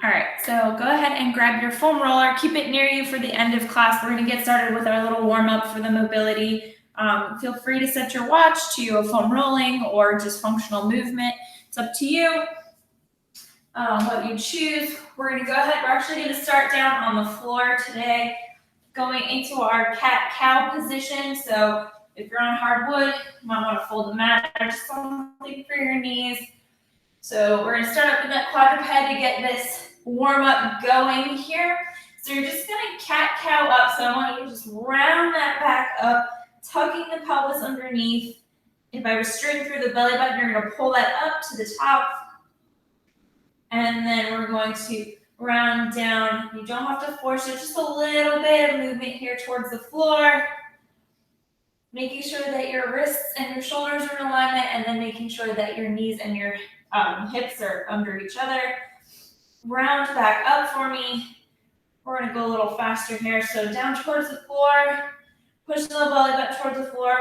All right, so go ahead and grab your foam roller. Keep it near you for the end of class. We're going to get started with our little warm-up for the mobility. Feel free to set your watch to a foam rolling or just functional movement. It's up to you what you choose. We're going to go ahead. We're actually going to start down on the floor today, going into our cat-cow position. So if you're on hardwood, you might want to fold the mat or something for your knees. So we're going to start up in that quadruped to get this warm up going here. So you're just going to cat-cow up. So I want you to just round that back up, tucking the pelvis underneath. If I restrain through the belly button, you're going to pull that up to the top. And then we're going to round down. You don't have to force it, just a little bit of movement here towards the floor. Making sure that your wrists and your shoulders are in alignment, and then making sure that your knees and your hips are under each other. Round back up for me. We're going to go a little faster here. So down towards the floor. Push the belly button towards the floor.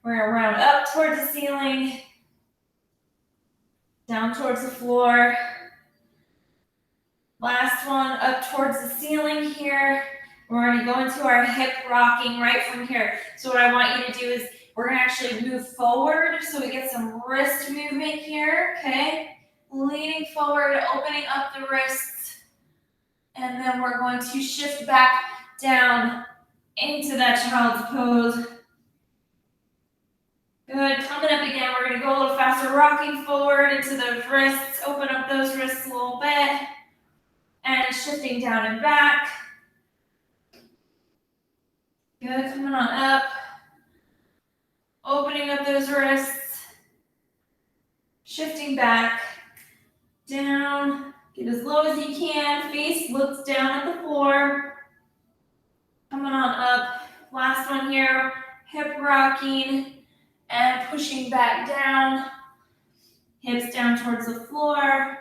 We're going to round up towards the ceiling. Down towards the floor. Last one, up towards the ceiling here. We're going to go into our hip rocking right from here. So what I want you to do is we're going to actually move forward so we get some wrist movement here, okay? Leaning forward, opening up the wrists. And then we're going to shift back down into that child's pose. Good, coming up again, we're going to go a little faster, rocking forward into those wrists. Open up those wrists a little bit. And shifting down and back. Good, coming on up. Opening up those wrists. Shifting back. Down. Get as low as you can. Face looks down at the floor. Coming on up. Last one here. Hip rocking. And pushing back down. Hips down towards the floor.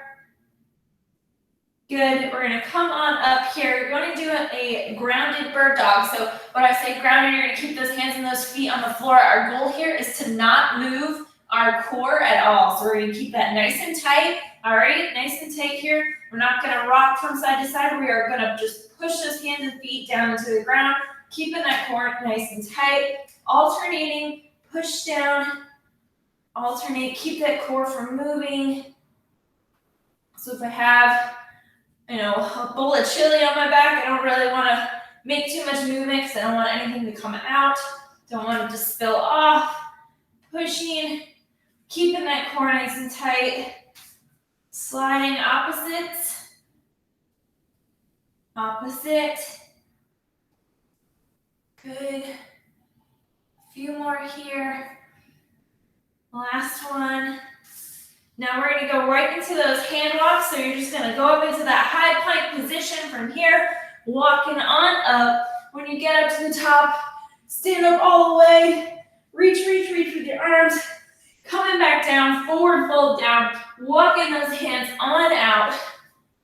Good, we're gonna come on up here. You're going to do a grounded bird dog. So when I say grounded, you're gonna keep those hands and those feet on the floor. Our goal here is to not move our core at all. So we're gonna keep that nice and tight. All right, nice and tight here. We're not gonna rock from side to side. We are gonna just push those hands and feet down into the ground, keeping that core nice and tight. Alternating, push down, alternate, keep that core from moving. So if I have a bowl of chili on my back, I don't really want to make too much movement because I don't want anything to come out. Don't want it to spill off. Pushing, keeping that core nice and tight. Sliding opposites. Opposite. Good. A few more here. Last one. Now we're going to go right into those hand walks. So you're just going to go up into that high plank position from here, walking on up. When you get up to the top, stand up all the way. Reach with your arms. Coming back down, forward fold down. Walking those hands on out.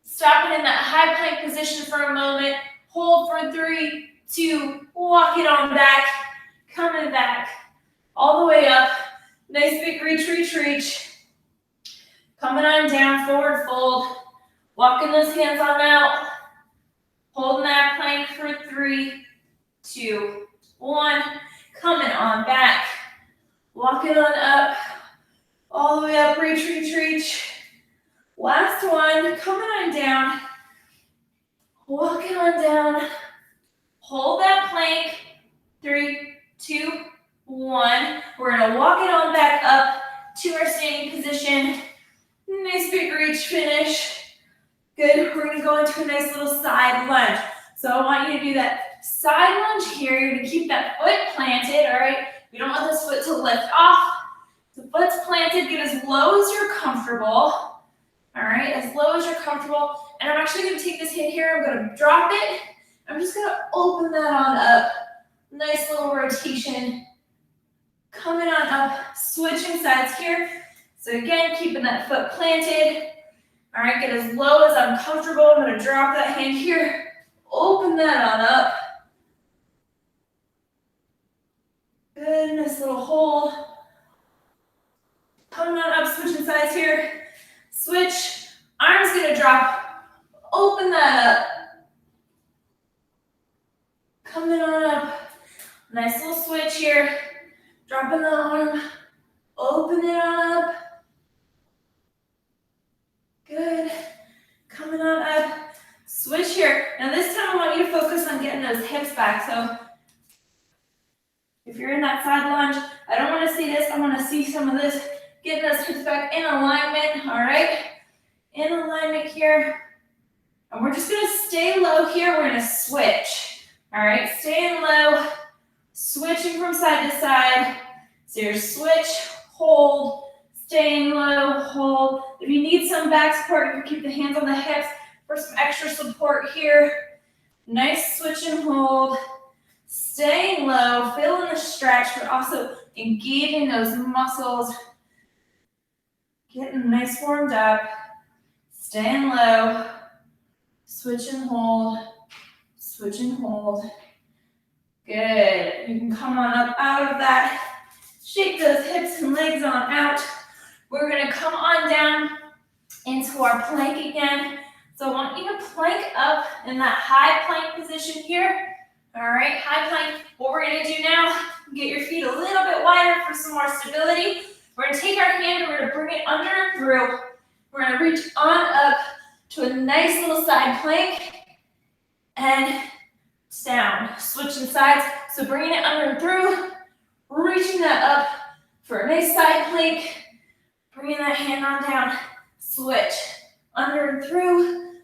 Stopping in that high plank position for a moment. Hold for 3, 2, walk it on back. Coming back all the way up. Nice big reach. Coming on down, forward fold. Walking those hands on out. Holding that plank for 3, 2, 1. Coming on back. Walking on up. All the way up, reach. Last one, coming on down. Walking on down. Hold that plank. 3, 2, 1. We're going to walk it on back up to our standing position. Nice big reach finish. Good. We're going to go into a nice little side lunge. So I want you to do that side lunge here. You're going to keep that foot planted, all right? We don't want this foot to lift off. The foot's planted. Get as low as you're comfortable. All right, as low as you're comfortable. And I'm actually going to take this hand here. I'm going to drop it. I'm just going to open that on up. Nice little rotation. Coming on up. Switching sides here. So again, keeping that foot planted. All right, get as low as I'm comfortable. I'm going to drop that hand here. Open that on up. Good, nice little hold. Coming on up, switching sides here. Switch. Arms going to drop Dropping the arm, open it on up. Good. Coming on up. Switch here. Now this time I want you to focus on getting those hips back. So if you're in that side lunge, I don't want to see this. I want to see some of this. Getting those hips back in alignment. All right. In alignment here. And we're just going to stay low here. We're going to switch. All right. Staying low. Switching from side to side. So you're switch, hold, staying low, hold. If you need some back support, you can keep the hands on the hips for some extra support here. Nice switch and hold. Staying low, feeling the stretch, but also engaging those muscles. Getting nice warmed up. Staying low. Switch and hold. Switch and hold. Good. You can come on up out of that. Shake those hips and legs on out. We're going to come on down into our plank again. So I want you to plank up in that high plank position here. All right, high plank. What we're going to do now, get your feet a little bit wider for some more stability. We're going to take our hand and we're going to bring it under and through. We're going to reach on up to a nice little side plank and down. Switching sides. So bringing it under and through. Reaching that up for a nice side plank. Bringing that hand on down. Switch. Under and through.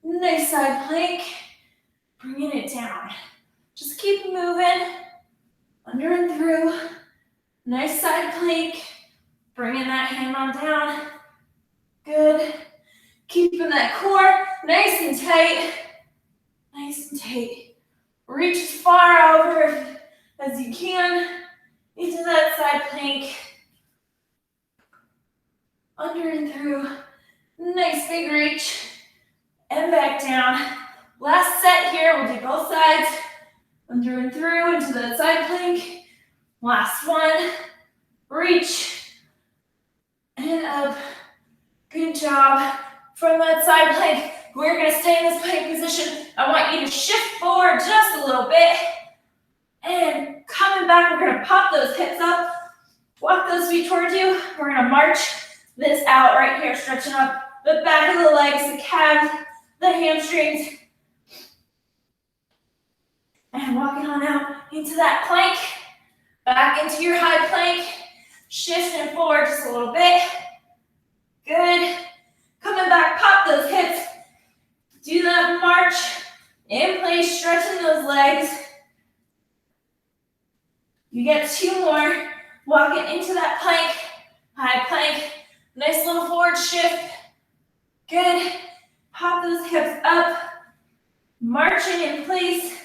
Nice side plank. Bringing it down. Just keep moving. Under and through. Nice side plank. Bringing that hand on down. Good. Keeping that core nice and tight. Nice and tight. Reach as far over as you can into that side plank. Under and through. Nice big reach. And back down. Last set here. We'll do both sides. Under and through into that side plank. Last one. Reach. And up. Good job. From that side plank, we're going to stay in this plank position. I want you to shift forward just a little bit. And coming back, we're going to pop those hips up. Walk those feet towards you. We're going to march this out right here, stretching up the back of the legs, the calves, the hamstrings. And walking on out into that plank. Back into your high plank. Shifting forward just a little bit. Good. Coming back, pop those hips. Do that march. In place, stretching those legs. You get two more. Walking into that plank. High plank. Nice little forward shift. Good. Pop those hips up. Marching in place.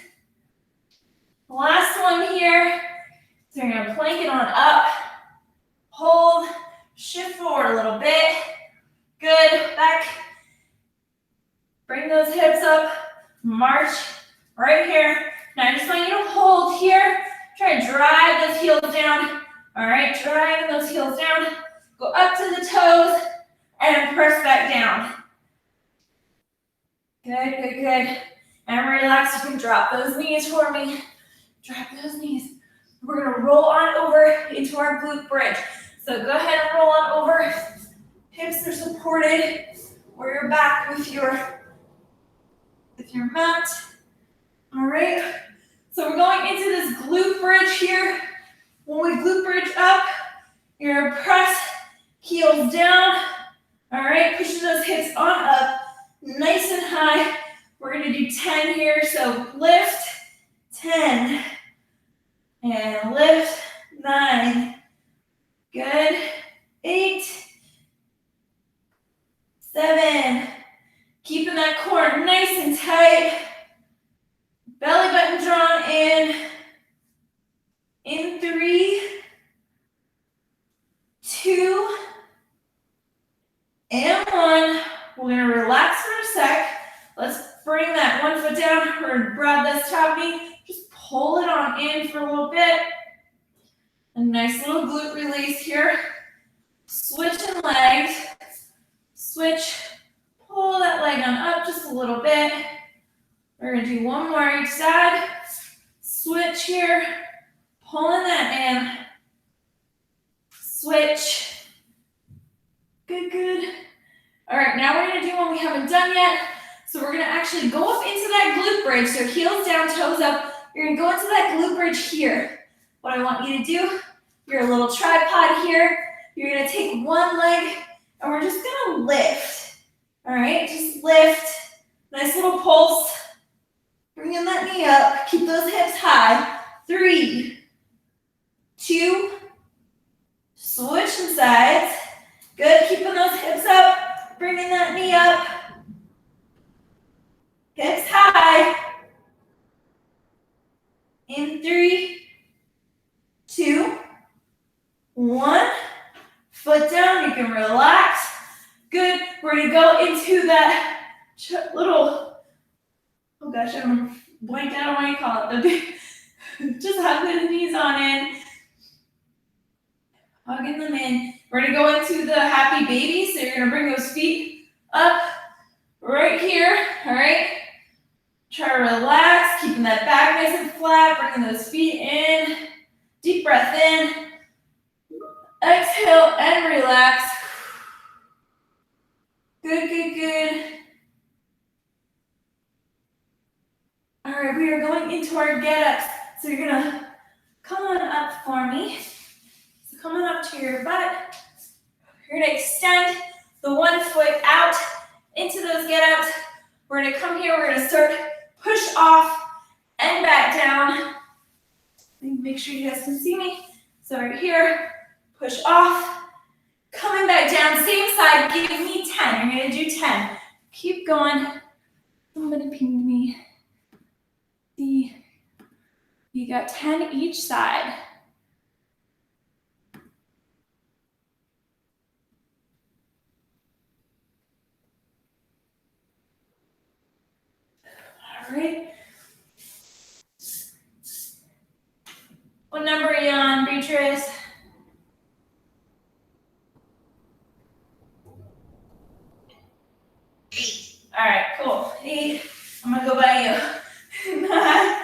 Last one here. So you're going to plank it on up. Hold. Shift forward a little bit. Good. Back. Bring those hips up. March right here. Now I just want you to hold here. Try to drive those heels down. All right. Driving those heels down. Go up to the toes and press back down. Good, good, good. And relax. You can drop those knees for me. Drop those knees. We're going to roll on over into our glute bridge. So go ahead and roll on over. Hips are supported, or you're back with your mat. All right. So we're going into this glute bridge here. When we glute bridge up, you're going to press heels down. All right. Pushing those hips on up, nice and high. We're going to do 10 here. So lift, 10, and lift, 9. Good. 8. 7, keeping that core nice and tight. Belly button drawn in. In 3, 2, and 1. We're going to relax for a sec. Let's bring that one foot down. We're going to grab this top knee. Just pull it on in for a little bit. A nice little glute release here. Switching legs. Switch, pull that leg on up just a little bit. We're going to do one more each side. Switch here, pulling that in. Good. All right, now we're gonna do one we haven't done yet. So we're gonna actually go up into that glute bridge. So heels down, toes up. You're gonna go into that glute bridge here. What I want you to do, your little tripod here. You're gonna take one leg and we're just gonna lift. All right, just lift. Nice little pulse. Bringing that knee up. Keep those hips high. 3, 2, switch sides. Good, keeping those hips up. Bringing that knee up. Hips high. In 3, 2, 1. Foot down, you can relax. Good, we're gonna go into that little, oh gosh, I'm blanked out on what you call it. The big, just hug the knees on in. Hugging them in. We're gonna go into the happy baby. So you're gonna bring those feet up right here, all right? Try to relax, keeping that back nice and flat, bringing those feet in. Deep breath in. Exhale and relax. Good, good, good. All right, we are going into our get-ups. So you're gonna come on up for me. So coming up to your butt. You're gonna extend the one foot out into those get-ups. We're gonna come here, we're gonna start push off and back down. Make sure you guys can see me. So right here, push off, coming back down, same side, give me 10. You're gonna do 10. Keep going. Somebody pinged me. See, you got 10 each side. All right. What number are you on, Beatrice? All right, cool. 8. I'm gonna go by you. 9,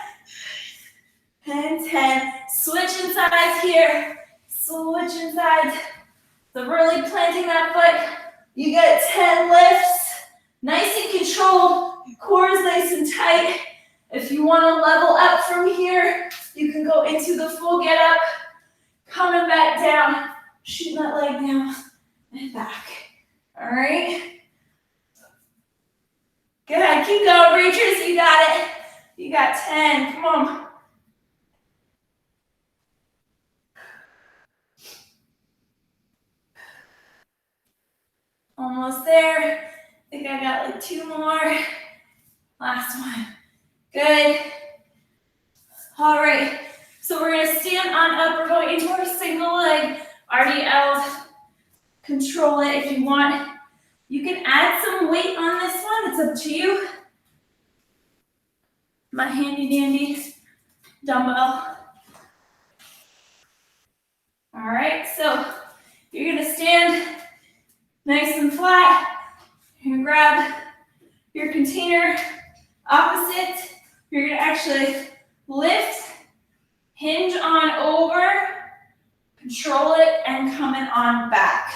and 10. Switching sides here. Switching sides. So really planting that foot. You get 10 lifts. Nice and controlled. Core is nice and tight. If you want to level up from here, you can go into the full get up. Coming back down. Shooting that leg down and back. All right. Good. Keep going, Beatrice. You got it. You got 10. Come on. Almost there. I think I got like 2 more. Last one. Good. All right. So we're going to stand on up. We're going into our single leg RDLs. Control it if you want. You can add some weight on this one. It's up to you. My handy dandy dumbbell. All right. So you're going to stand nice and flat. You're going to grab your container opposite. You're going to actually lift, hinge on over, control it, and coming on back.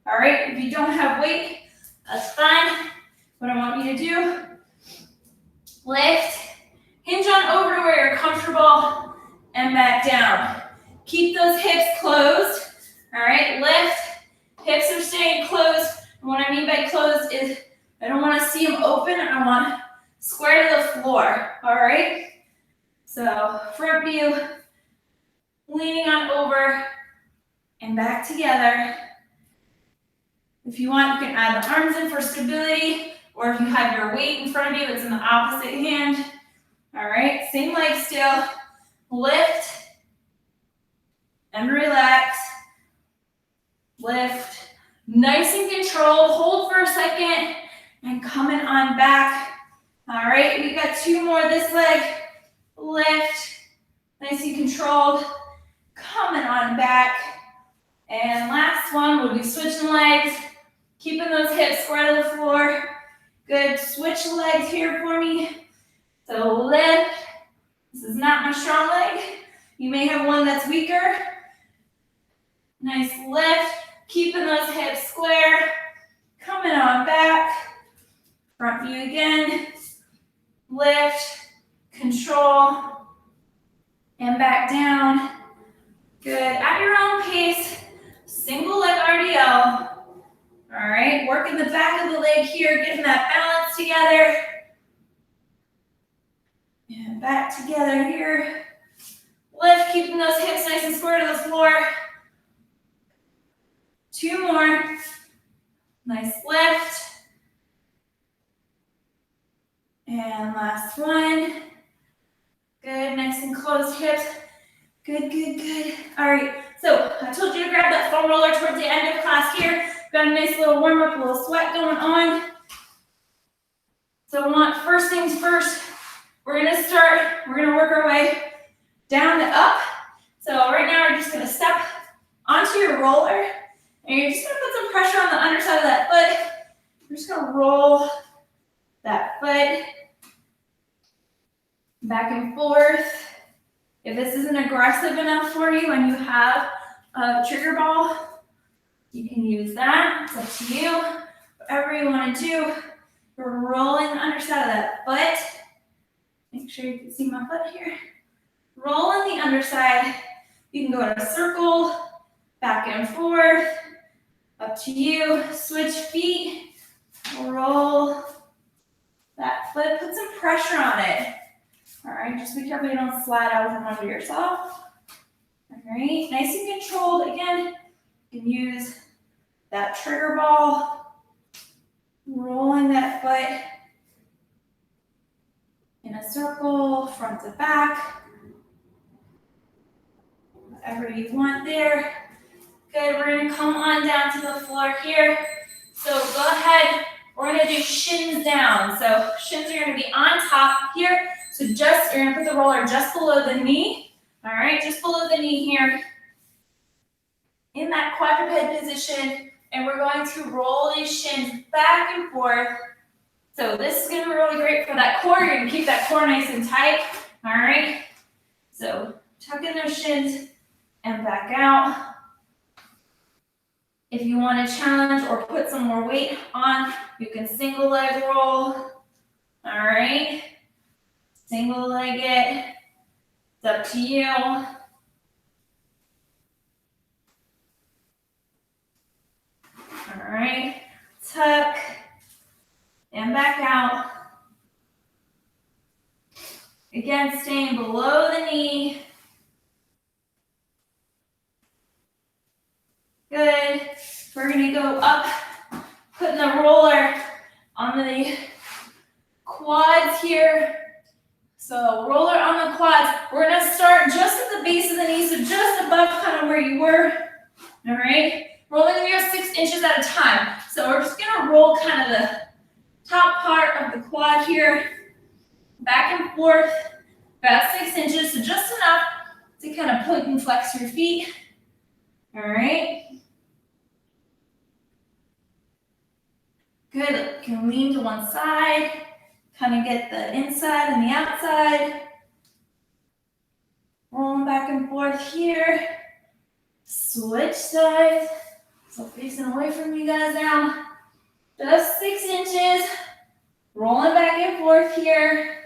All right, if you don't have weight, that's fine. What I want you to do, lift, hinge on over to where you're comfortable, and back down. Keep those hips closed. All right, lift, hips are staying closed. And what I mean by closed is I don't want to see them open. I want square to the floor. All right, so front view, leaning on over, and back together. If you want, you can add the arms in for stability, or if you have your weight in front of you, it's in the opposite hand. All right, same leg still. Lift and relax. Lift, nice and controlled. Hold for a second and coming on back. All right, we got 2 more this leg. Lift, nice and controlled. Coming on back. And last one would be switching legs. Keeping those hips square to the floor. Good, switch legs here for me. So lift. This is not my strong leg. You may have one that's weaker. Nice lift. Keeping those hips square. working the back of the leg here, getting that balance together. And back together here. Lift, keeping those hips nice and square to the floor. 2 more. Nice lift. And last one. Good, nice and closed hips. Good, good, good. All right, so I told you to grab that foam roller towards the end of class here. Got a nice little warm up, a little sweat going on. So I want first things first. We're gonna work our way down to up. So right now we're just gonna step onto your roller and you're just gonna put some pressure on the underside of that foot. We're just gonna roll that foot back and forth. If this isn't aggressive enough for you and you have a trigger ball, you can use that. It's up to you. Whatever you want to do. We're rolling the underside of that foot. Make sure you can see my foot here. Rolling the underside. You can go in a circle, back and forth. Up to you. Switch feet. Roll that foot. Put some pressure on it. All right, just be careful you don't slide out from under yourself. All right, nice and controlled. Again, you can use that trigger ball, rolling that foot in a circle, front to back, whatever you want there. Good, we're gonna come on down to the floor here. So go ahead, we're gonna do shins down. So shins are gonna be on top here. So you're gonna put the roller just below the knee. All right, just below the knee here. In that quadruped position, and we're going to roll these shins back and forth. So this is gonna be really great for that core. You're gonna keep that core nice and tight. All right, so tuck in those shins and back out. If you want to challenge or put some more weight on, you can single leg roll. All right. Single leg it. It's up to you. All right. Tuck and back out. Again, staying below the knee. Good. We're going to go up, putting the roller on the quads here. So roller on the quads. We're going to start just at the base of the knee, so just above kind of where you were. All right. Rolling here 6 inches at a time. So we're just going to roll kind of the top part of the quad here, back and forth, about 6 inches, so just enough to kind of point and flex your feet. All right. Good. You can lean to one side, kind of get the inside and the outside. Rolling back and forth here. Switch sides. So facing away from you guys now. Just 6 inches. Rolling back and forth here.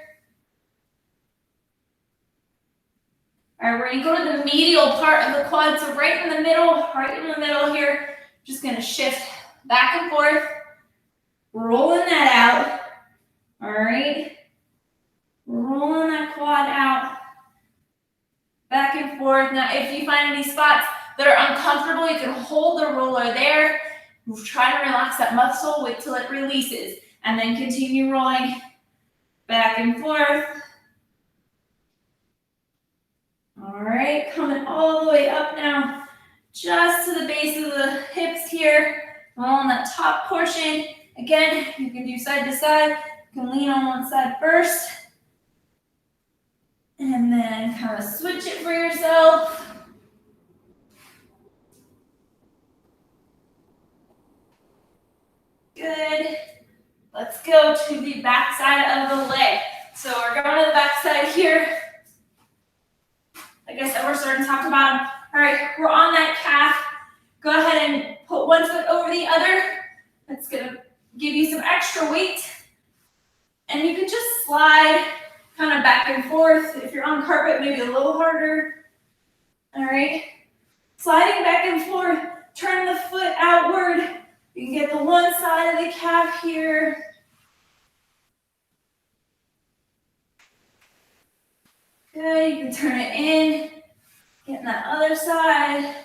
All right, we're going to go to the medial part of the quad. So right in the middle here. Just going to shift back and forth. Rolling that out. All right. Rolling that quad out. Back and forth. Now, if you find any spots that are uncomfortable, you can hold the roller there. Try to relax that muscle. Wait till it releases. And then continue rolling back and forth. All right. Coming all the way up now. Just to the base of the hips here. Rolling that top portion. Again, you can do side to side. You can lean on one side first. And then kind of switch it for yourself. Good. Let's go to the back side of the leg. So we're going to the back side here. Like I said, we're starting top to bottom. All right, we're on that calf. Go ahead and put one foot over the other. That's going to give you some extra weight. And you can just slide kind of back and forth. If you're on carpet, maybe a little harder. All right. Sliding back and forth. Turn the foot outward. You can get the one side of the calf here. Good, you can turn it in, getting that other side.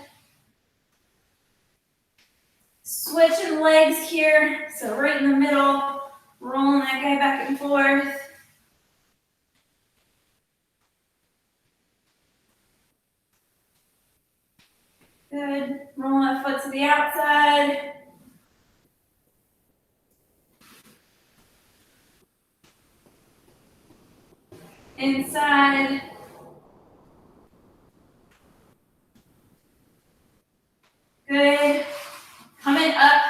Switching legs here, so right in the middle, rolling that guy back and forth. Good, rolling that foot to the outside. Inside. Good. Coming up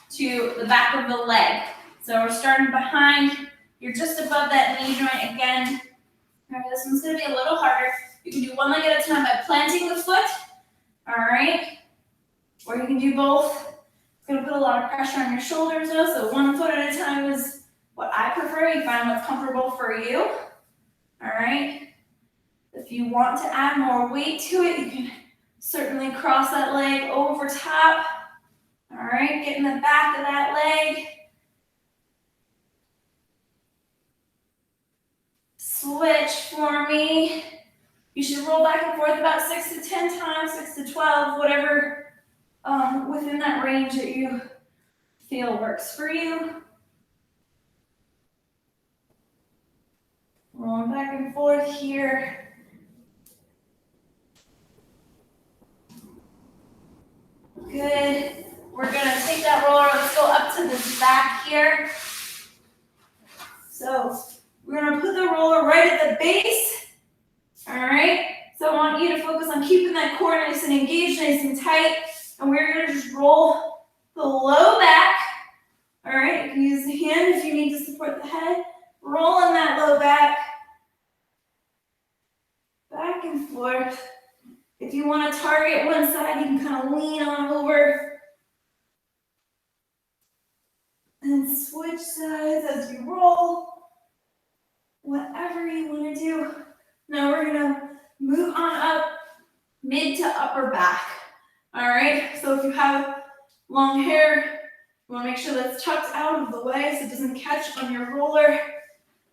to the back of the leg. So we're starting behind. You're just above that knee joint again. All right, this one's gonna be a little harder. You can do one leg at a time by planting the foot. All right. Or you can do both. It's gonna put a lot of pressure on your shoulders though, so one foot at a time is what I prefer. You find what's comfortable for you. All right. If you want to add more weight to it, you can certainly cross that leg over top. All right, get in the back of that leg. Switch for me. You should roll back and forth about 6 to 10 times, 6 to 12, whatever within that range that you feel works for you. Rolling back and forth here. Good. We're gonna take that roller, let's go up to the back here. So we're gonna put the roller right at the base. All right. So I want you to focus on keeping that core nice and engaged, nice and tight. And we're gonna just roll the low back. All right. You can use the hand if you need to support the head. Rolling that low back. Back and forth. If you want to target one side, you can kind of lean on over. And switch sides as you roll. Whatever you want to do. Now we're gonna move on up mid to upper back. All right, so if you have long hair, you want to make sure that's tucked out of the way so it doesn't catch on your roller.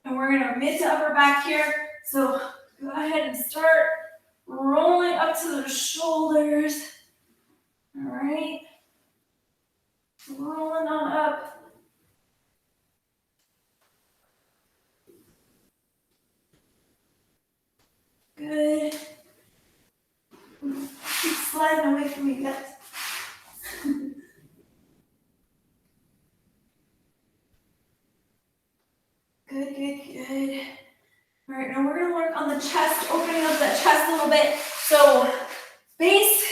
And we're gonna mid to upper back here. So go ahead and start rolling up to the shoulders. All right, rolling on up. Good. Keep sliding away from me, guys. Good, good, good. All right, now we're gonna work on the chest, opening up that chest a little bit. So base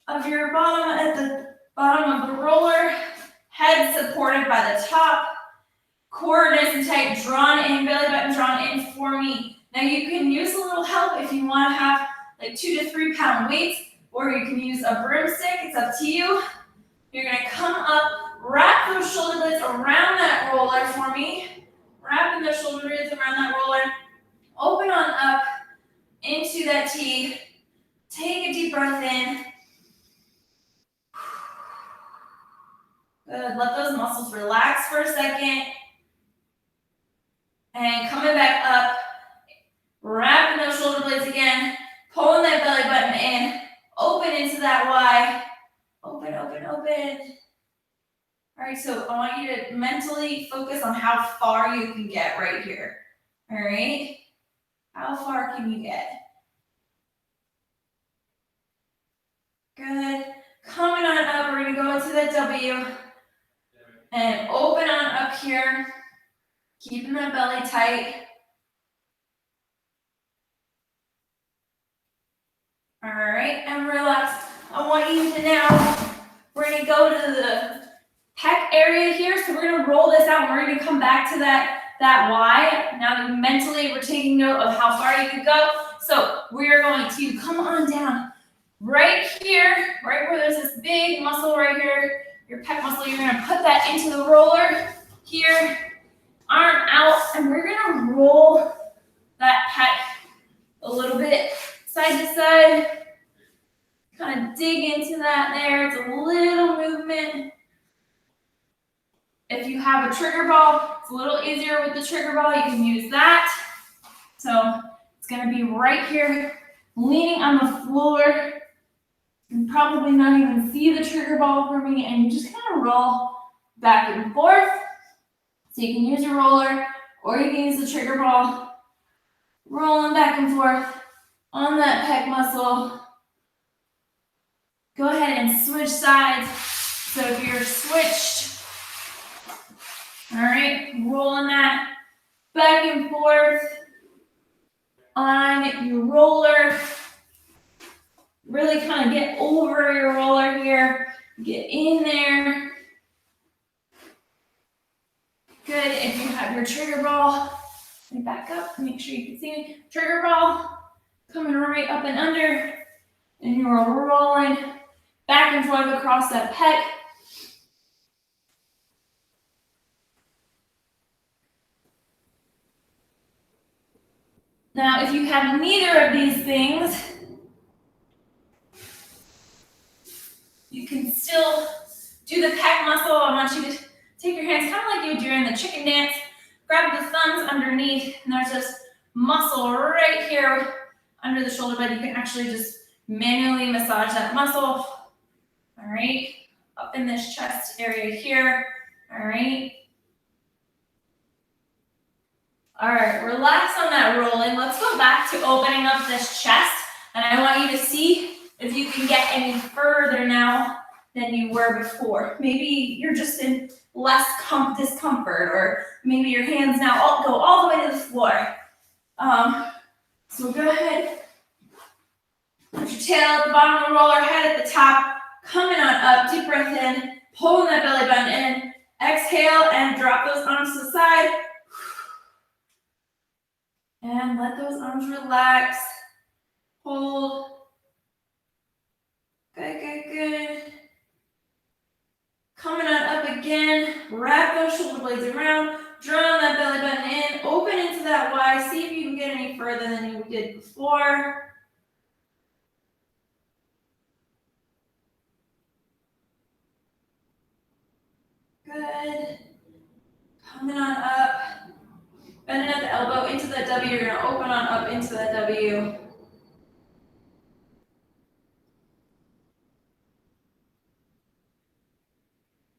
of your bottom at the bottom of the roller, head supported by the top, core nice and tight, drawn in, belly button drawn in for me. Now you can use a little help if you want to have like 2 to 3 pound weights, or you can use a broomstick, it's up to you. You're gonna come up, wrap those shoulder blades around that roller for me. Wrapping those shoulder blades around that roller. Open on up into that T. Take a deep breath in. Good, let those muscles relax for a second. And coming back up, wrapping those shoulder blades again, pulling that belly button in, open into that Y. Open, open, open. All right, so I want you to mentally focus on how far you can get right here. All right, how far can you get? Good. Coming on up, we're gonna go into that W. And open on up here, keeping that belly tight. All right, and relax. I want you to now, we're gonna go to the pec area here. So we're gonna roll this out and we're gonna come back to that Y. Now that mentally we're taking note of how far you could go. So we're going to come on down right here, right where there's this big muscle right here, your pec muscle. You're gonna put that into the roller here, arm out, and we're gonna roll that pec a little bit side to side. Kind of dig into that there. It's a little movement. If you have a trigger ball, it's a little easier with the trigger ball. You can use that. So it's going to be right here, leaning on the floor. You can probably not even see the trigger ball for me, and you just kind of roll back and forth. So you can use your roller, or you can use the trigger ball, rolling back and forth on that pec muscle. Go ahead and switch sides. So if you're switched, all right, rolling that back and forth on your roller. Really kind of get over your roller here. Get in there. Good. If you have your trigger ball, let me back up, make sure you can see me. Trigger ball coming right up and under, and you're rolling back and forth across that pec. Now, if you have neither of these things, you can still do the pec muscle. I want you to take your hands kind of like you would during the chicken dance. Grab the thumbs underneath, and there's this muscle right here under the shoulder blade. You can actually just manually massage that muscle. All right, up in this chest area here. All right. All right, relax on that rolling. Let's go back to opening up this chest, and I want you to see if you can get any further now than you were before. Maybe you're just in less discomfort, or maybe your hands now go all the way to the floor. So go ahead, put your tail at the bottom of the roller, head at the top, coming on up, deep breath in, pulling that belly button in, exhale, and drop those arms to the side. And let those arms relax. Hold. Good, good, good. Coming on up again. Wrap those shoulder blades around. Draw that belly button in. Open into that Y. See if you can get any further than you did before. Good. Coming on up. Bending at the elbow into that W. You're going to open on up into that W.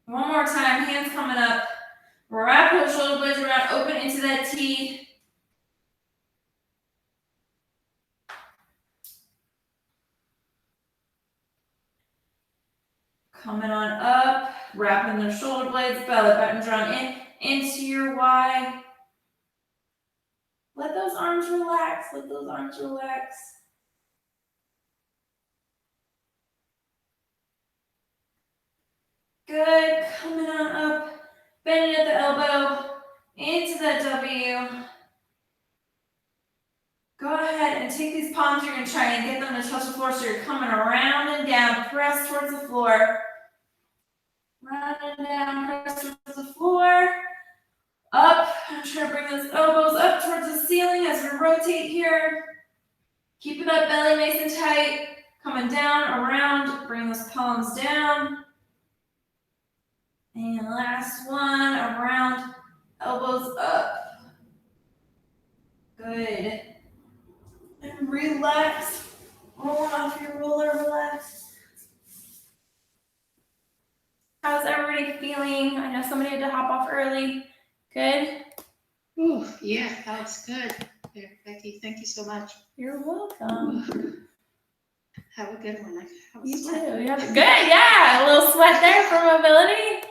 One more time. Hands coming up. Wrap those shoulder blades around. Open into that T. Coming on up. Wrapping those shoulder blades. Belly button drawn in. Into your Y. Let those arms relax. Let those arms relax. Good. Coming on up. Bending at the elbow. Into that W. Go ahead and take these palms. You're going to try and get them to touch the floor. So you're coming around and down. Press towards the floor. Round and down. Press towards the floor. Up. I'm trying to bring those elbows up towards the ceiling as we rotate here. Keeping that belly nice and tight. Coming down, around. Bring those palms down. And last one, around, elbows up. Good. And relax. Rolling off your roller, relax. How's everybody feeling? I know somebody had to hop off early. Good? Ooh, yeah, that was good. There, Becky, thank you so much. You're welcome. Ooh. Have a good one. You too. Good, yeah. A little sweat there for mobility.